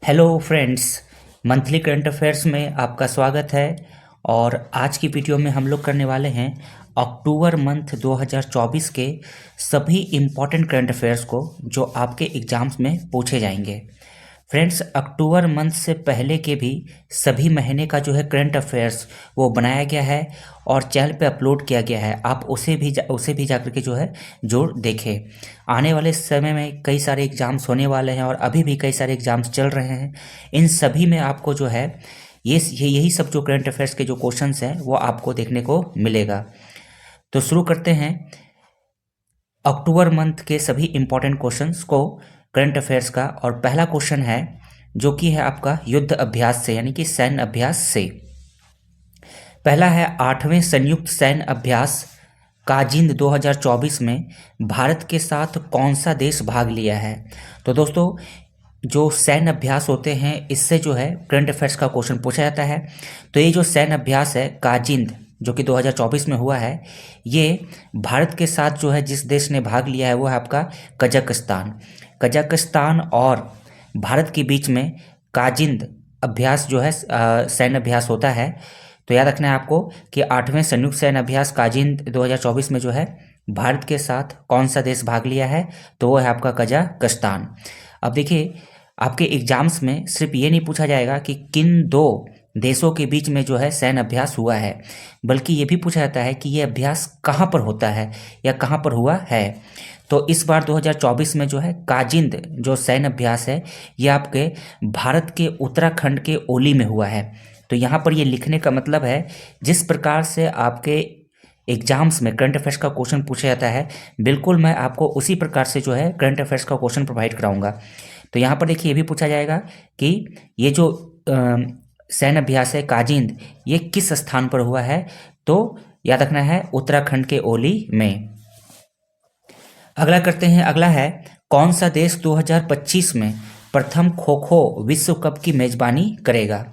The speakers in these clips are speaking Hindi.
Hello friends. Monthly current affairs में आपका स्वागत है। और आज की वीडियो में हम लोग करने वाले हैं अक्टूबर मंथ 2024 के सभी इम्पॉर्टेंट करंट अफेयर्स को जो आपके एग्ज़ाम्स में पूछे जाएंगे। फ्रेंड्स, अक्टूबर मंथ से पहले के भी सभी महीने का जो है करंट अफेयर्स वो बनाया गया है और चैनल पे अपलोड किया गया है। आप उसे भी जा करके जो है ज़रूर देखें। आने वाले समय में कई सारे एग्ज़ाम्स होने वाले हैं और अभी भी कई सारे एग्ज़ाम्स चल रहे हैं। इन सभी में आपको जो है यही सब जो करंट अफेयर्स के जो क्वेश्चंस हैं वो आपको देखने को मिलेगा। तो शुरू करते हैं अक्टूबर मंथ के सभी इम्पॉर्टेंट क्वेश्चंस को करंट अफेयर्स का। और पहला क्वेश्चन है जो कि है आपका युद्ध अभ्यास से यानी कि सैन्य अभ्यास से। पहला है 8वें संयुक्त सैन्य अभ्यास काजिंद 2024 में भारत के साथ कौन सा देश भाग लिया है। तो दोस्तों, जो सैन्य अभ्यास होते हैं इससे जो है करंट अफेयर्स का क्वेश्चन पूछा जाता है। तो ये जो सैन्य अभ्यास है काजिंद जो कि 2024 में हुआ है, ये भारत के साथ जो है जिस देश ने भाग लिया है वो है आपका कजाकिस्तान। कजाकिस्तान और भारत के बीच में काजिंद अभ्यास जो है सैन्य अभ्यास होता है। तो याद रखना है आपको कि 8वें संयुक्त सैन्य अभ्यास काजिंद 2024 में जो है भारत के साथ कौन सा देश भाग लिया है, तो वो है आपका कजाकिस्तान। अब देखिए, आपके एग्जाम्स में सिर्फ ये नहीं पूछा जाएगा कि किन दो देशों के बीच में जो है सैन्य अभ्यास हुआ है, बल्कि ये भी पूछा जाता है कि ये अभ्यास कहाँ पर होता है या कहाँ पर हुआ है। तो इस बार 2024 में जो है काजिंद जो सैन्य अभ्यास है ये आपके भारत के उत्तराखंड के ओली में हुआ है। तो यहाँ पर ये लिखने का मतलब है जिस प्रकार से आपके एग्जाम्स में करंट अफेयर्स का क्वेश्चन पूछा जाता है, बिल्कुल मैं आपको उसी प्रकार से जो है करंट अफेयर्स का क्वेश्चन प्रोवाइड कराऊंगा। तो यहाँ पर देखिए ये भी पूछा जाएगा कि ये जो सैन्य अभ्यास है काजिंद ये किस स्थान पर हुआ है। तो याद रखना है उत्तराखंड के ओली में। अगला करते हैं। अगला है कौन सा देश 2025 में प्रथम खो खो विश्व कप की मेजबानी करेगा।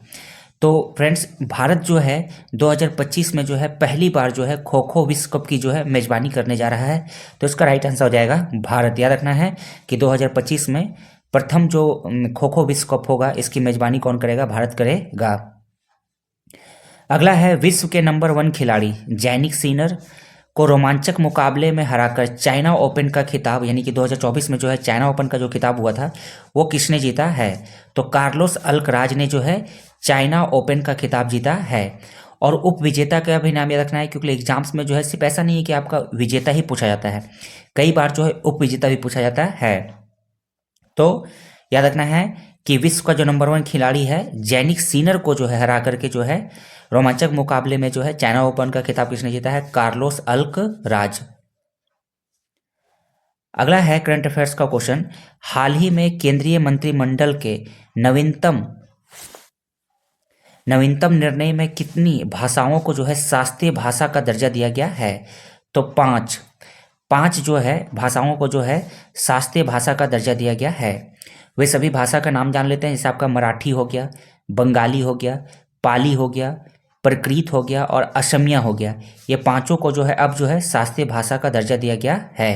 तो फ्रेंड्स, भारत जो है 2025 में जो है पहली बार जो है खो खो विश्व कप की जो है मेजबानी करने जा रहा है। तो इसका राइट आंसर हो जाएगा भारत। याद रखना है कि 2025 में प्रथम जो खो खो विश्व कप होगा इसकी मेजबानी कौन करेगा, भारत करेगा। अगला है विश्व के नंबर 1 खिलाड़ी जैनिक सिनर को रोमांचक मुकाबले में हराकर चाइना ओपन का खिताब यानी कि 2024 में जो है चाइना ओपन का जो खिताब हुआ था वो किसने जीता है। तो कार्लोस अल्कराज ने जो है चाइना ओपन का खिताब जीता है। और उप विजेता का भी नाम याद रखना है, क्योंकि एग्जाम्स में जो है सिर्फ ऐसा नहीं है कि आपका विजेता ही पूछा जाता है, कई बार जो है उप विजेता भी पूछा जाता है। तो याद रखना है कि विश्व का जो नंबर 1 खिलाड़ी है जैनिक सिनर को जो है हरा करके जो है रोमांचक मुकाबले में जो है चाइना ओपन का खिताब किसने जीता है, कार्लोस अल्कराज। अगला है करंट अफेयर्स का क्वेश्चन, हाल ही में केंद्रीय मंत्रिमंडल के नवीनतम निर्णय में कितनी भाषाओं को जो है शास्त्रीय भाषा का दर्जा दिया गया है। तो पांच जो है भाषाओं को जो है शास्त्रीय भाषा का दर्जा दिया गया है। वे सभी भाषा का नाम जान लेते हैं, जैसे आपका मराठी हो गया, बंगाली हो गया, पाली हो गया, प्रकृत हो गया और असमिया हो गया। ये पांचों को जो है अब जो है शास्त्रीय भाषा का दर्जा दिया गया है।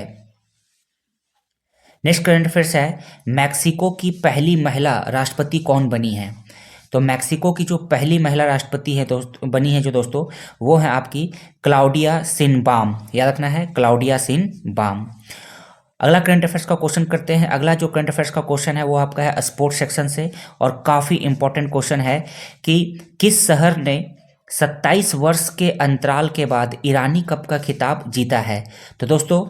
नेक्स्ट करंट अफेयर्स है मैक्सिको की पहली महिला राष्ट्रपति कौन बनी है। तो मैक्सिको की जो पहली महिला राष्ट्रपति है बनी है जो दोस्तों, वो है आपकी क्लाउडिया शिनबाम। याद रखना है क्लाउडिया शिनबाम। अगला करंट अफेयर्स का क्वेश्चन करते हैं। अगला जो करंट अफेयर्स का क्वेश्चन है वो आपका है स्पोर्ट्स सेक्शन से और काफ़ी इंपॉर्टेंट क्वेश्चन है कि किस शहर ने 27 वर्ष के अंतराल के बाद ईरानी कप का खिताब जीता है। तो दोस्तों,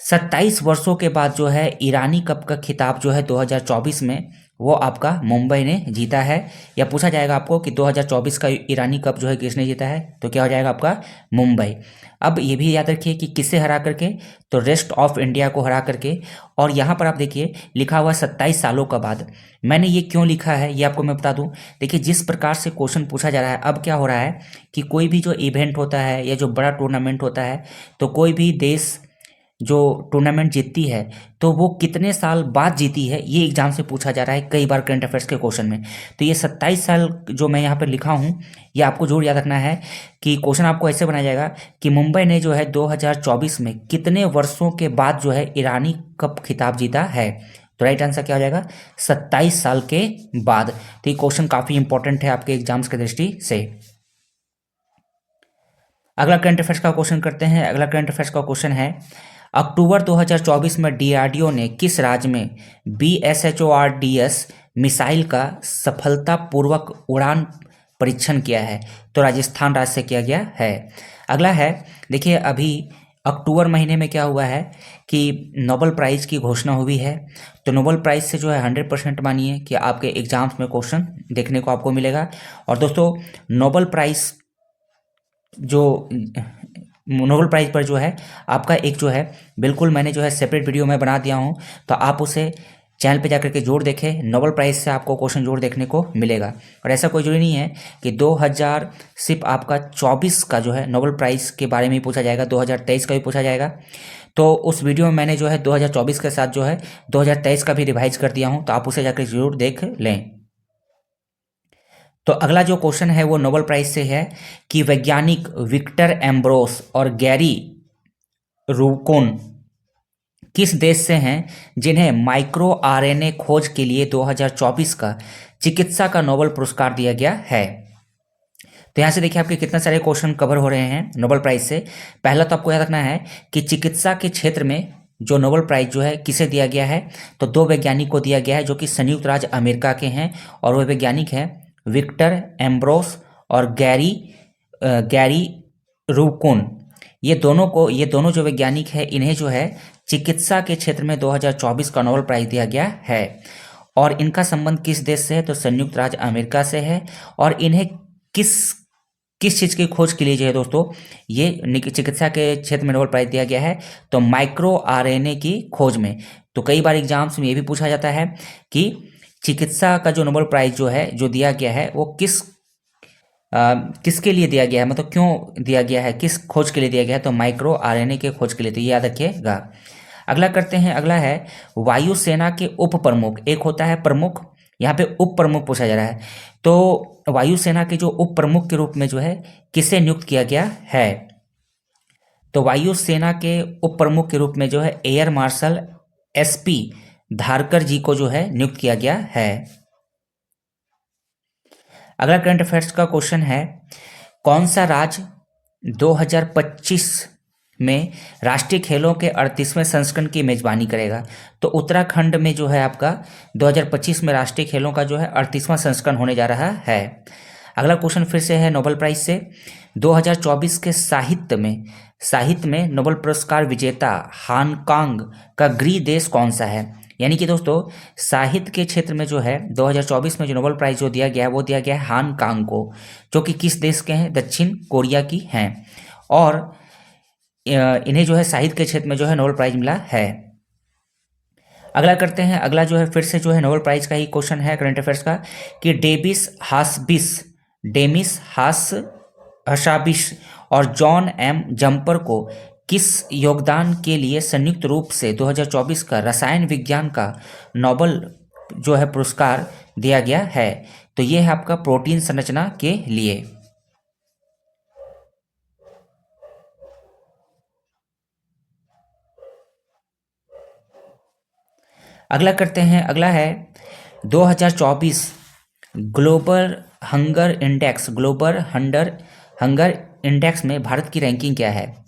27 वर्षों के बाद जो है ईरानी कप का खिताब जो है 2024 में वो आपका मुंबई ने जीता है। या पूछा जाएगा आपको कि 2024 का ईरानी कप जो है किसने जीता है, तो क्या हो जाएगा आपका मुंबई। अब ये भी याद रखिए कि किसे हरा करके, तो रेस्ट ऑफ इंडिया को हरा करके। और यहाँ पर आप देखिए लिखा हुआ 27 सालों का बाद। मैंने ये क्यों लिखा है ये आपको मैं बता दूं। देखिए, जिस प्रकार से क्वेश्चन पूछा जा रहा है, अब क्या हो रहा है कि कोई भी जो इवेंट होता है या जो बड़ा टूर्नामेंट होता है, तो कोई भी देश जो टूर्नामेंट जीतती है तो वो कितने साल बाद जीती है, ये एग्जाम से पूछा जा रहा है कई बार करंट अफेयर्स के क्वेश्चन में। तो ये 27 साल जो मैं यहाँ पर लिखा हूँ ये आपको जरूर याद रखना है कि क्वेश्चन आपको ऐसे बनाया जाएगा कि मुंबई ने जो है 2024 में कितने वर्षों के बाद जो है ईरानी कप खिताब जीता है। तो राइट आंसर क्या हो जाएगा, 27 साल के बाद। तो ये क्वेश्चन काफी इंपॉर्टेंट है आपके एग्जाम्स की दृष्टि से। अगला करंट अफेयर्स का क्वेश्चन करते हैं। अगला करंट अफेयर्स का क्वेश्चन है, अक्टूबर 2024 में डीआरडीओ ने किस राज्य में BSHORDS मिसाइल का सफलतापूर्वक उड़ान परीक्षण किया है? तो राजस्थान राज्य से किया गया है। अगला है, देखिए अभी अक्टूबर महीने में क्या हुआ है कि नोबेल प्राइज़ की घोषणा हुई है। तो नोबेल प्राइज़ से जो है 100% मानिए कि आपके एग्जाम्स में क्वेश्चन देखने को आपको मिलेगा। और दोस्तों नोबेल प्राइज़ नोबेल प्राइज़ पर जो है आपका एक जो है बिल्कुल मैंने जो है सेपरेट वीडियो मैं बना दिया हूँ, तो आप उसे चैनल पे जाकर के जोड़ देखें। नोबेल प्राइज़ से आपको क्वेश्चन जोड़ देखने को मिलेगा। और ऐसा कोई जरूरी नहीं है कि 2000 सिर्फ आपका 24 का जो है नोबेल प्राइज़ के बारे में ही पूछा जाएगा, 2023 का भी पूछा जाएगा। तो उस वीडियो में मैंने जो है 2024 के साथ जो है 2023 का भी रिवाइज कर दिया हूँ, तो आप उसे जाकर जरूर देख लें। तो अगला जो क्वेश्चन है वो नोबेल प्राइज से है कि वैज्ञानिक विक्टर एम्ब्रोस और गैरी रूकोन किस देश से हैं जिन्हें माइक्रो आरएनए खोज के लिए 2024 का चिकित्सा का नोबेल पुरस्कार दिया गया है? तो यहाँ से देखिए आपके कितने सारे क्वेश्चन कवर हो रहे हैं नोबेल प्राइज से। पहला तो आपको याद रखना है कि चिकित्सा के क्षेत्र में जो नोबेल प्राइज जो है किसे दिया गया है, तो दो वैज्ञानिक को दिया गया है जो कि संयुक्त राज्य अमेरिका के हैं, और वह वैज्ञानिक हैं विक्टर एम्ब्रोस और गैरी रूकोन। ये दोनों जो वैज्ञानिक हैं इन्हें जो है चिकित्सा के क्षेत्र में 2024 का नोबेल प्राइज दिया गया है। और इनका संबंध किस देश से है, तो संयुक्त राज्य अमेरिका से है। और इन्हें किस किस चीज़ की खोज के लिए जो है दोस्तों ये चिकित्सा के क्षेत्र में नोबेल प्राइज दिया गया है, तो माइक्रो आरएनए की खोज में। तो कई बार एग्जाम्स में ये भी पूछा जाता है कि चिकित्सा का जो नोबेल प्राइज जो है जो दिया गया है वो किसके लिए दिया गया है, मतलब क्यों दिया गया है, किस खोज के लिए दिया गया है, तो माइक्रो आरएनए के खोज के लिए। तो ये याद रखिएगा। अगला करते हैं। अगला है वायुसेना के उप प्रमुख, एक होता है प्रमुख, यहाँ पे उप प्रमुख पूछा जा रहा है। तो वायुसेना के जो उप प्रमुख के रूप में जो है किसे नियुक्त किया गया है, तो वायुसेना के उप प्रमुख के रूप में जो है एयर मार्शल SP धारकर जी को जो है नियुक्त किया गया है। अगला करंट अफेयर्स का क्वेश्चन है, कौन सा राज्य 2025 में राष्ट्रीय खेलों के 38वें संस्करण की मेजबानी करेगा? तो उत्तराखंड में जो है आपका 2025 में राष्ट्रीय खेलों का जो है 38वां संस्करण होने जा रहा है। अगला क्वेश्चन फिर से है नोबेल प्राइज से, 2024 के साहित्य में नोबेल पुरस्कार विजेता हांगकांग का गृह देश कौन सा है? यानी कि दोस्तों साहित्य के क्षेत्र में जो है 2024 में जो नोबेल प्राइज जो दिया गया है वो दिया गया है हांगकांग को, जो कि किस देश के हैं, दक्षिण कोरिया की हैं। और इन्हें जो है साहित्य के क्षेत्र में जो है नोबेल प्राइज मिला है। अगला करते हैं। अगला जो है फिर से जो है नोबेल प्राइज का ही क्वेश्चन है करंट अफेयर्स का कि डेमिस हासाबिस और जॉन M जम्पर को किस योगदान के लिए संयुक्त रूप से 2024 का रसायन विज्ञान का नोबेल जो है पुरस्कार दिया गया है? तो ये है आपका प्रोटीन संरचना के लिए। अगला करते हैं। अगला है 2024 ग्लोबल हंगर इंडेक्स में भारत की रैंकिंग क्या है?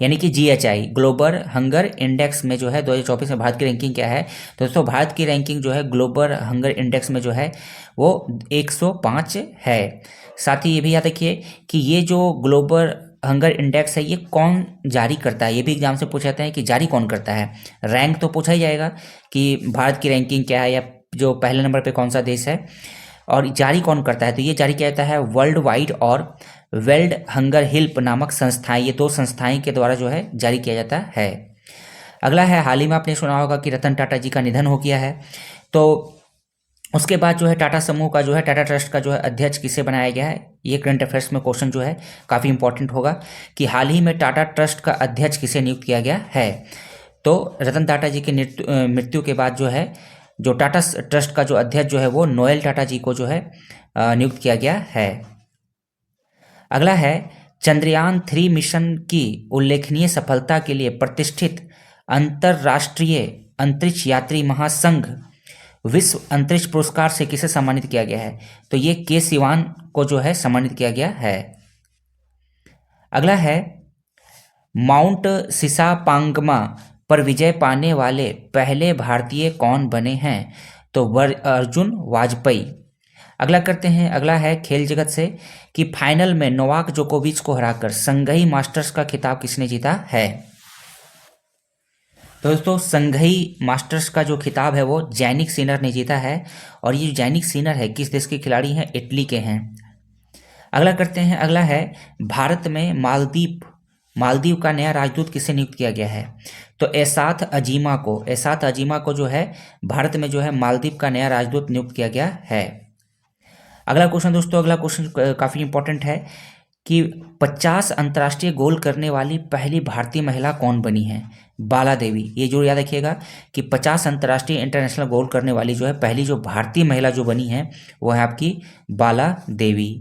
यानी कि GHI ग्लोबल हंगर इंडेक्स में जो है 2024 में भारत की रैंकिंग क्या है? तो दोस्तों भारत की रैंकिंग जो है ग्लोबल हंगर इंडेक्स में जो है वो 105 है। साथ ही ये भी याद रखिए कि ये जो ग्लोबल हंगर इंडेक्स है ये कौन जारी करता है, ये भी एग्जाम से पूछा जाता है कि जारी कौन करता है। रैंक तो पूछा ही जाएगा कि भारत की रैंकिंग क्या है या जो पहले नंबर पे कौन सा देश है, और जारी कौन करता है, तो ये जारी किया जाता है वर्ल्ड वाइड और वर्ल्ड हंगर हेल्प नामक संस्थाएं, ये दो संस्थाएं के द्वारा जो है जारी किया जाता है। अगला है, हाल ही में आपने सुना होगा कि रतन टाटा जी का निधन हो गया है। तो उसके बाद जो है टाटा समूह का जो है टाटा ट्रस्ट का जो है अध्यक्ष किसे बनाया गया है? ये करंट अफेयर्स में क्वेश्चन जो है काफ़ी इंपॉर्टेंट होगा कि हाल ही में टाटा ट्रस्ट का अध्यक्ष किसे नियुक्त किया गया है? तो रतन टाटा जी की मृत्यु के बाद जो है जो टाटा ट्रस्ट का जो अध्यक्ष जो है वो नोएल टाटा जी को जो है नियुक्त किया गया है। अगला है, चंद्रयान 3 मिशन की उल्लेखनीय सफलता के लिए प्रतिष्ठित अंतरिक्ष यात्री महासंघ विश्व अंतरिक्ष पुरस्कार से किसे सम्मानित किया गया है? तो ये के सिवान को जो है सम्मानित किया गया है। अगला है माउंट सिसापांगमा पर विजय पाने वाले पहले भारतीय कौन बने हैं? तो अर्जुन वाजपेयी। अगला करते हैं, अगला है खेल जगत से कि फाइनल में नोवाक जोकोविच को हराकर संघई मास्टर्स का खिताब किसने जीता है? तो दोस्तों संघई मास्टर्स का जो खिताब है वो जैनिक सिनर ने जीता है। और ये जो जैनिक सिनर है किस देश के खिलाड़ी हैं? इटली के हैं। अगला करते हैं, अगला है भारत में मालदीव का नया राजदूत किसे नियुक्त किया गया है? तो एसाथ अजीमा को जो है भारत में जो है मालदीव का नया राजदूत नियुक्त किया गया है। अगला क्वेश्चन दोस्तों, अगला क्वेश्चन काफ़ी इंपॉर्टेंट है कि 50 अंतर्राष्ट्रीय गोल करने वाली पहली भारतीय महिला कौन बनी है? बाला देवी। ये जो याद रखिएगा कि 50 अंतर्राष्ट्रीय इंटरनेशनल गोल करने वाली जो है पहली जो भारतीय महिला जो बनी है वो है आपकी बाला देवी।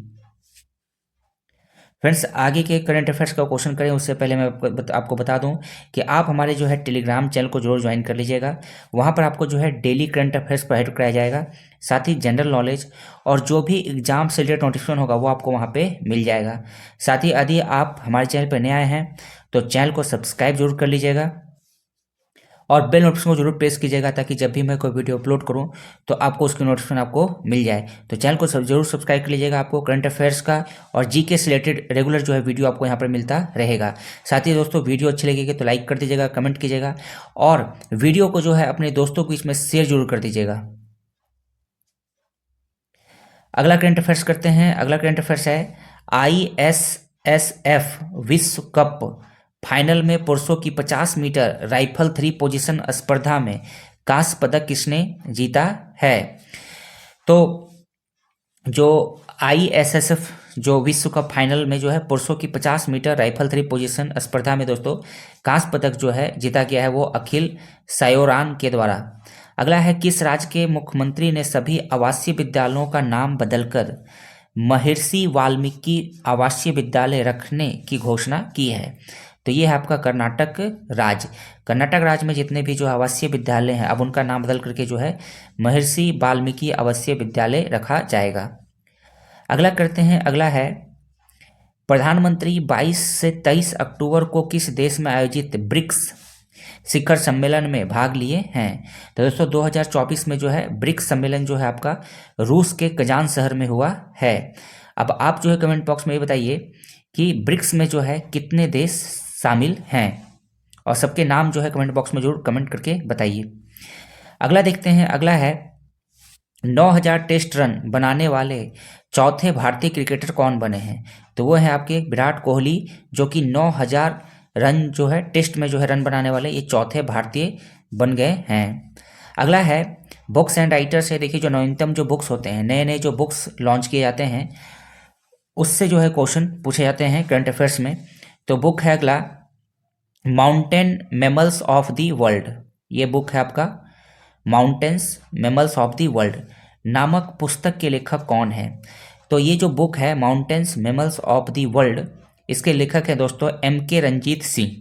फ्रेंड्स आगे के करंट अफेयर्स का क्वेश्चन करें उससे पहले मैं आपको बता दूं कि आप हमारे जो है टेलीग्राम चैनल को जरूर ज्वाइन कर लीजिएगा। वहां पर आपको जो है डेली करंट अफेयर्स प्रोवाइड कराया जाएगा, साथ ही जनरल नॉलेज और जो भी एग्जाम से रिलेटेड नोटिफिकेशन होगा वो आपको वहां पे मिल जाएगा। साथ ही यदि आप हमारे चैनल पर नए आए हैं तो चैनल को सब्सक्राइब जरूर कर लीजिएगा और बेल नोटिफिकेशन को जरूर प्रेस कीजिएगा ताकि जब भी मैं कोई वीडियो अपलोड करूं तो आपको उसकी नोटिफिकेशन आपको मिल जाए। तो चैनल को जरूर सब्सक्राइब कर लीजिएगा। आपको करंट अफेयर्स का और जीके से रिलेटेड रेगुलर जो है वीडियो आपको यहाँ पर मिलता रहेगा। साथ ही दोस्तों वीडियो अच्छी लगेगी तो लाइक कर दीजिएगा, कमेंट कीजिएगा और वीडियो को जो है अपने दोस्तों को इसमें शेयर जरूर कर दीजिएगा। अगला करंट अफेयर्स करते हैं। अगला करंट अफेयर्स है ISSF विश्व कप फाइनल में पुरुषों की 50 मीटर राइफल 3 पोजीशन स्पर्धा में कांस्य पदक किसने जीता है? तो जो ISSF जो विश्व कप फाइनल में जो है पुरुषों की 50 मीटर राइफल 3 पोजीशन स्पर्धा में दोस्तों कांस्य पदक जो है जीता गया है वो अखिल सायोरान के द्वारा। अगला है किस राज्य के मुख्यमंत्री ने सभी आवासीय विद्यालयों का नाम बदलकर महर्षि वाल्मीकि आवासीय विद्यालय रखने की घोषणा की है? तो ये है आपका कर्नाटक राज्य। कर्नाटक राज्य में जितने भी जो आवासीय विद्यालय हैं अब उनका नाम बदल करके जो है महर्षि वाल्मीकि आवासीय विद्यालय रखा जाएगा। अगला करते हैं, अगला है प्रधानमंत्री 22 से 23 अक्टूबर को किस देश में आयोजित ब्रिक्स शिखर सम्मेलन में भाग लिए हैं? तो दोस्तों 2024 में जो है ब्रिक्स सम्मेलन जो है आपका रूस के कजान शहर में हुआ है। अब आप जो है कमेंट बॉक्स में ये बताइए कि ब्रिक्स में जो है कितने देश शामिल हैं और सबके नाम जो है कमेंट बॉक्स में जरूर कमेंट करके बताइए। अगला देखते हैं, अगला है 9000 टेस्ट रन बनाने वाले चौथे भारतीय क्रिकेटर कौन बने हैं? तो वो है आपके विराट कोहली जो कि 9000 रन जो है टेस्ट में जो है रन बनाने वाले ये चौथे भारतीय बन गए हैं। अगला है बुक्स एंड राइटर्स है। देखिए जो नवीनतम जो बुक्स होते हैं, नए नए जो बुक्स लॉन्च किए जाते हैं उससे जो है क्वेश्चन पूछे जाते हैं करंट अफेयर्स में। तो बुक है अगला mountain mammals of the world. ये बुक है आपका mountains mammals of the world नामक पुस्तक के लेखक कौन है? तो ये जो बुक है mountains mammals of the world इसके लेखक है दोस्तों MK रंजीत सिंह।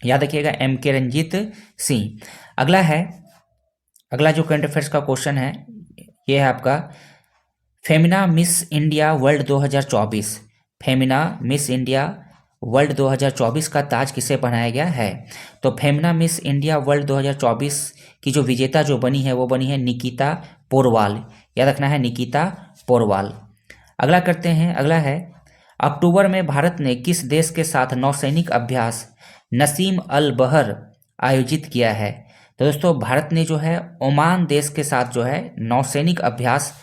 याद रखिएगा MK रंजीत सिंह। अगला है, अगला जो करंट अफेयर्स का क्वेश्चन है ये है आपका Femina miss India world 2024। Femina miss India world 2024 का ताज किसे पहनाया गया है? तो फेमिना मिस इंडिया वर्ल्ड 2024 की जो विजेता जो बनी है वो बनी है निकिता पोरवाल। याद रखना है निकिता पोरवाल। अगला करते हैं, अगला है अक्टूबर में भारत ने किस देश के साथ नौसैनिक अभ्यास नसीम अल बहर आयोजित किया है? तो दोस्तों भारत ने जो है ओमान देश के साथ जो है नौसैनिक अभ्यास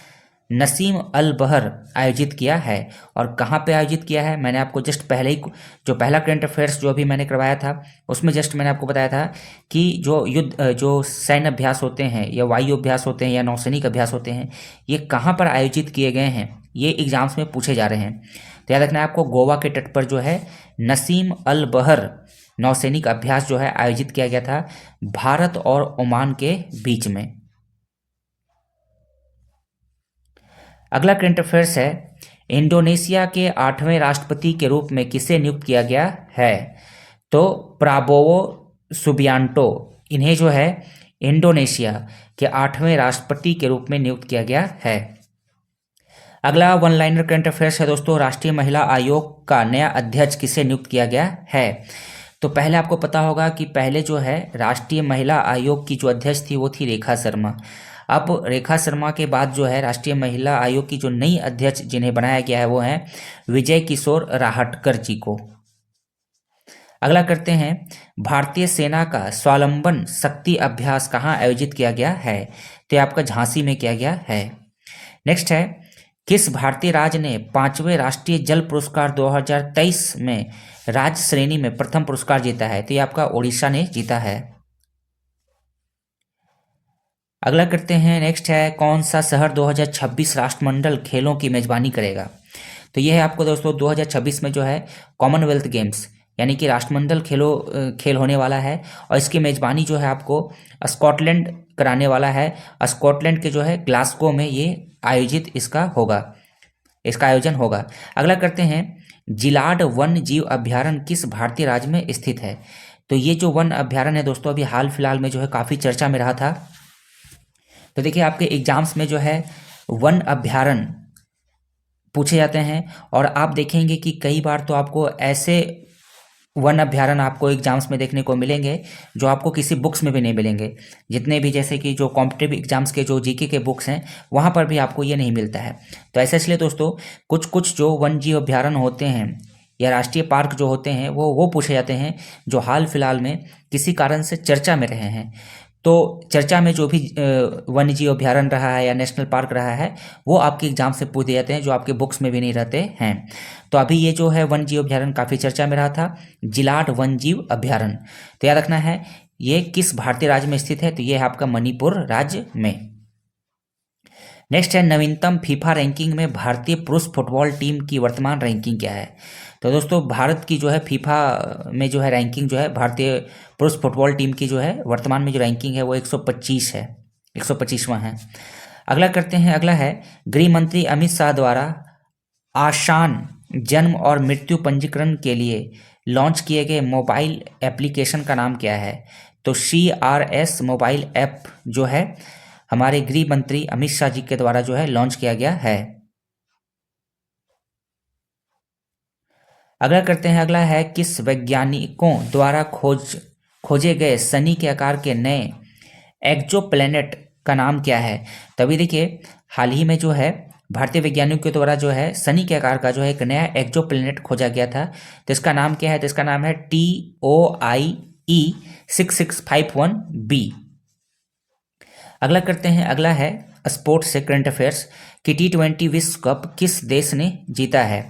नसीम अल बहर आयोजित किया है। और कहाँ पे आयोजित किया है मैंने आपको जस्ट पहले ही जो पहला करंट अफेयर्स जो अभी मैंने करवाया था उसमें जस्ट मैंने आपको बताया था कि जो सैन्य अभ्यास होते हैं या वायु अभ्यास होते हैं या नौसैनिक अभ्यास होते हैं ये कहाँ पर आयोजित किए गए हैं ये एग्जाम्स में पूछे जा रहे हैं। तो याद रखना है आपको गोवा के तट पर जो है नसीम अल बहर नौसैनिक अभ्यास जो है आयोजित किया गया था भारत और ओमान के बीच में। अगला करंट अफेयर्स है इंडोनेशिया के 8वें राष्ट्रपति के रूप में किसे नियुक्त किया गया है? तो प्राबोवो सुबियांटो इन्हें जो है इंडोनेशिया के 8वें राष्ट्रपति के रूप में नियुक्त किया गया है। अगला वन लाइनर करंट अफेयर्स है दोस्तों, राष्ट्रीय महिला आयोग का नया अध्यक्ष किसे नियुक्त किया गया है। तो पहले आपको पता होगा कि पहले जो है राष्ट्रीय महिला आयोग की जो अध्यक्ष थी वो थी रेखा शर्मा। अब रेखा शर्मा के बाद जो है राष्ट्रीय महिला आयोग की जो नई अध्यक्ष जिन्हें बनाया गया है वो है विजय किशोर राहटकर जी को। अगला करते हैं, भारतीय सेना का स्वावलंबन शक्ति अभ्यास कहाँ आयोजित किया गया है। तो ये आपका झांसी में किया गया है। नेक्स्ट है, किस भारतीय राज्य ने 5वें राष्ट्रीय जल पुरस्कार 2023 में राज्य श्रेणी में प्रथम पुरस्कार जीता है। तो ये आपका ओडिशा ने जीता है। अगला करते हैं, नेक्स्ट है, कौन सा शहर 2026 राष्ट्रमंडल खेलों की मेजबानी करेगा। तो ये है आपको दोस्तों 2026 में जो है कॉमनवेल्थ गेम्स यानी कि राष्ट्रमंडल खेल होने वाला है और इसकी मेजबानी जो है आपको स्कॉटलैंड कराने वाला है। स्कॉटलैंड के जो है ग्लासगो में ये इसका आयोजन होगा। अगला करते हैं, जिलाड वन जीव अभ्यारण्य किस भारतीय राज्य में स्थित है। तो ये जो वन अभ्यारण्य है दोस्तों अभी हाल फिलहाल में जो है काफ़ी चर्चा में रहा था। तो देखिए आपके एग्जाम्स में जो है वन अभ्यारण्य पूछे जाते हैं और आप देखेंगे कि कई बार तो आपको ऐसे वन अभ्यारण्य आपको एग्जाम्स में देखने को मिलेंगे जो आपको किसी बुक्स में भी नहीं मिलेंगे। जितने भी जैसे कि जो कॉम्पिटिटिव एग्जाम्स के जो जीके के बुक्स हैं वहाँ पर भी आपको ये नहीं मिलता है। तो ऐसा इसलिए दोस्तों कुछ जो वन जीव अभ्यारण्य होते हैं या राष्ट्रीय पार्क जो होते हैं वो पूछे जाते हैं जो हाल फिलहाल में किसी कारण से चर्चा में रहे हैं। तो चर्चा में जो भी वन्य जीव अभ्यारण्य रहा है या नेशनल पार्क रहा है वो आपके एग्जाम से पूछ दिए जाते हैं जो आपके बुक्स में भी नहीं रहते हैं। तो अभी ये जो है वन्य जीव अभ्यारण्य काफ़ी चर्चा में रहा था, जिलाड वन्य जीव अभ्यारण्य। तो याद रखना है ये किस भारतीय राज्य में स्थित है। तो ये है आपका मणिपुर राज्य में। नेक्स्ट है, नवीनतम फीफा रैंकिंग में भारतीय पुरुष फुटबॉल टीम की वर्तमान रैंकिंग क्या है। तो दोस्तों भारत की जो है फीफा में जो है रैंकिंग जो है भारतीय पुरुष फुटबॉल टीम की जो है वर्तमान में जो रैंकिंग है वो 125 है, 125वां है। अगला करते हैं, अगला है, गृह मंत्री अमित शाह द्वारा आसान जन्म और मृत्यु पंजीकरण के लिए लॉन्च किए गए मोबाइल एप्लीकेशन का नाम क्या है। तो CRS मोबाइल ऐप जो है हमारे गृह मंत्री अमित शाह जी के द्वारा जो है लॉन्च किया गया है। अगला करते हैं, अगला है, किस वैज्ञानिकों द्वारा खोजे गए शनि के आकार के नए एक्सोप्लैनेट का नाम क्या है। तभी देखिए हाल ही में जो है भारतीय वैज्ञानिकों के द्वारा जो है शनि के आकार का जो है एक नया एक्सोप्लैनेट खोजा गया था। तो इसका नाम क्या है। तो इसका नाम है TOIE 6651b। अगला करते हैं, अगला है स्पोर्ट्स से करंट अफेयर्स कि T20 विश्व कप किस देश ने जीता है।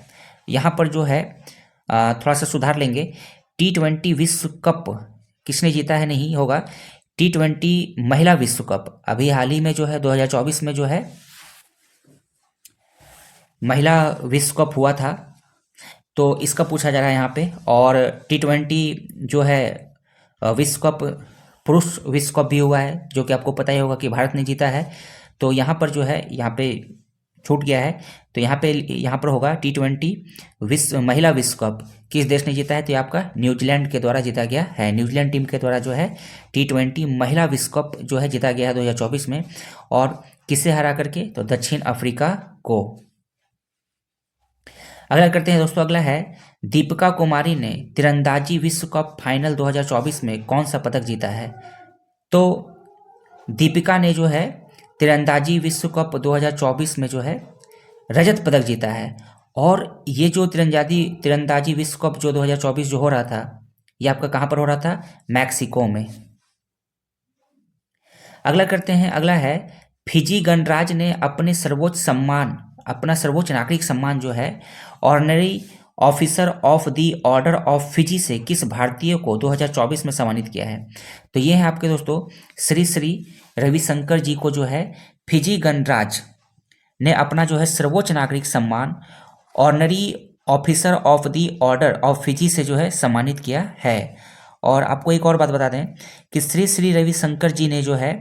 यहाँ पर जो है थोड़ा सा सुधार लेंगे, T20 विश्व कप किसने जीता है नहीं होगा, T20 महिला विश्व कप अभी हाल ही में जो है 2024 में जो है महिला विश्व कप हुआ था तो इसका पूछा जा रहा है यहाँ पे। और T20 जो है विश्व कप पुरुष विश्व कप भी हुआ है जो कि आपको पता ही होगा कि भारत ने जीता है। तो यहाँ पर जो है यहाँ पे छूट गया है। तो यहाँ पर होगा T20 महिला विश्व कप किस देश ने जीता है। तो ये आपका न्यूजीलैंड के द्वारा जीता गया है। न्यूजीलैंड टीम के द्वारा जो है T20 महिला विश्व कप जो है जीता गया है 2024 में। और किसे हरा करके, तो दक्षिण अफ्रीका को। अगला करते हैं दोस्तों, अगला है, दीपिका कुमारी ने तीरंदाजी विश्व कप फाइनल 2024 में कौन सा पदक जीता है। तो दीपिका ने जो है तीरंदाजी विश्व कप 2024 में जो है रजत पदक जीता है। और ये जो तीरंदाजी विश्व कप जो 2024 जो हो रहा था ये आपका कहाँ पर हो रहा था, मैक्सिको में। अगला करते हैं, अगला है, फिजी गणराज्य ने अपना सर्वोच्च नागरिक सम्मान जो है honorary officer of the order of Fiji से किस भारतीय को 2024 में सम्मानित किया है। तो ये है आपके दोस्तों श्री श्री रविशंकर जी को जो है फिजी गणराज्य ने अपना जो है सर्वोच्च नागरिक सम्मान honorary officer of the order of Fiji से जो है सम्मानित किया है। और आपको एक और बात बता दें कि श्री श्री रविशंकर जी ने जो है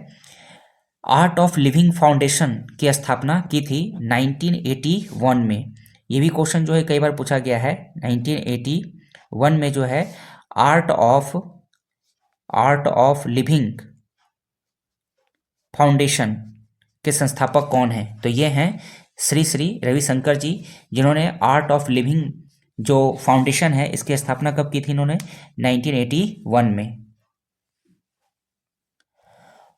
आर्ट ऑफ लिविंग फाउंडेशन की स्थापना की थी 1981 में। ये भी क्वेश्चन जो है कई बार पूछा गया है। 1981 में जो है art of art of living foundation के संस्थापक कौन हैं? तो ये हैं श्री श्री रविशंकर जी, जिन्होंने आर्ट ऑफ लिविंग जो फाउंडेशन है इसकी स्थापना कब की थी इन्होंने? 1981 में।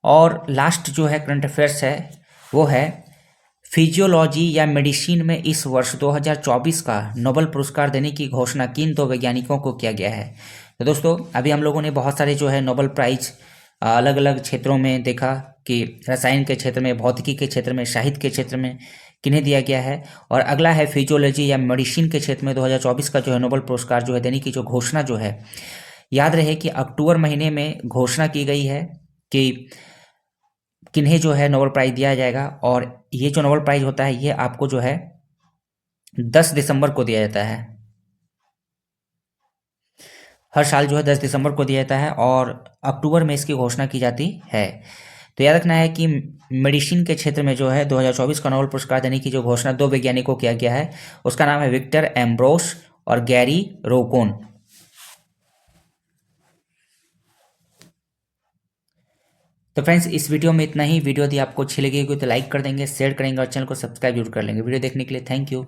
और लास्ट जो है करंट अफेयर्स है वो है फिजियोलॉजी या मेडिसिन में इस वर्ष 2024 का नोबेल पुरस्कार देने की घोषणा किन दो वैज्ञानिकों को किया गया है? तो दोस्तों अभी हम लोगों ने बहुत सारे जो है नोबेल प्राइज अलग अलग क्षेत्रों में देखा कि रसायन के क्षेत्र में, भौतिकी के क्षेत्र में, साहित्य के क्षेत्र में किन्हें दिया गया है। और अगला है फिजियोलॉजी या मेडिसिन के क्षेत्र में 2024 का जो है नोबेल पुरस्कार जो है देने की जो घोषणा जो है, याद रहे कि अक्टूबर महीने में घोषणा की गई है कि किन्हें जो है नोबेल प्राइज़ दिया जाएगा। और ये जो नोबेल प्राइज़ होता है ये आपको जो है 10 दिसंबर को दिया जाता है। हर साल जो है 10 दिसंबर को दिया जाता है और अक्टूबर में इसकी घोषणा की जाती है। तो याद रखना है कि मेडिसिन के क्षेत्र में जो है 2024 का नोबेल पुरस्कार देने की जो घोषणा दो वैज्ञानिकों को किया गया है उसका नाम है विक्टर एम्ब्रोस और गैरी रोकोन। तो फ्रेंड्स इस वीडियो में इतना ही। वीडियो यदि आपको अच्छी लगी होगी तो लाइक कर देंगे, शेयर करेंगे और चैनल को सब्सक्राइब जरूर कर लेंगे। वीडियो देखने के लिए थैंक यू।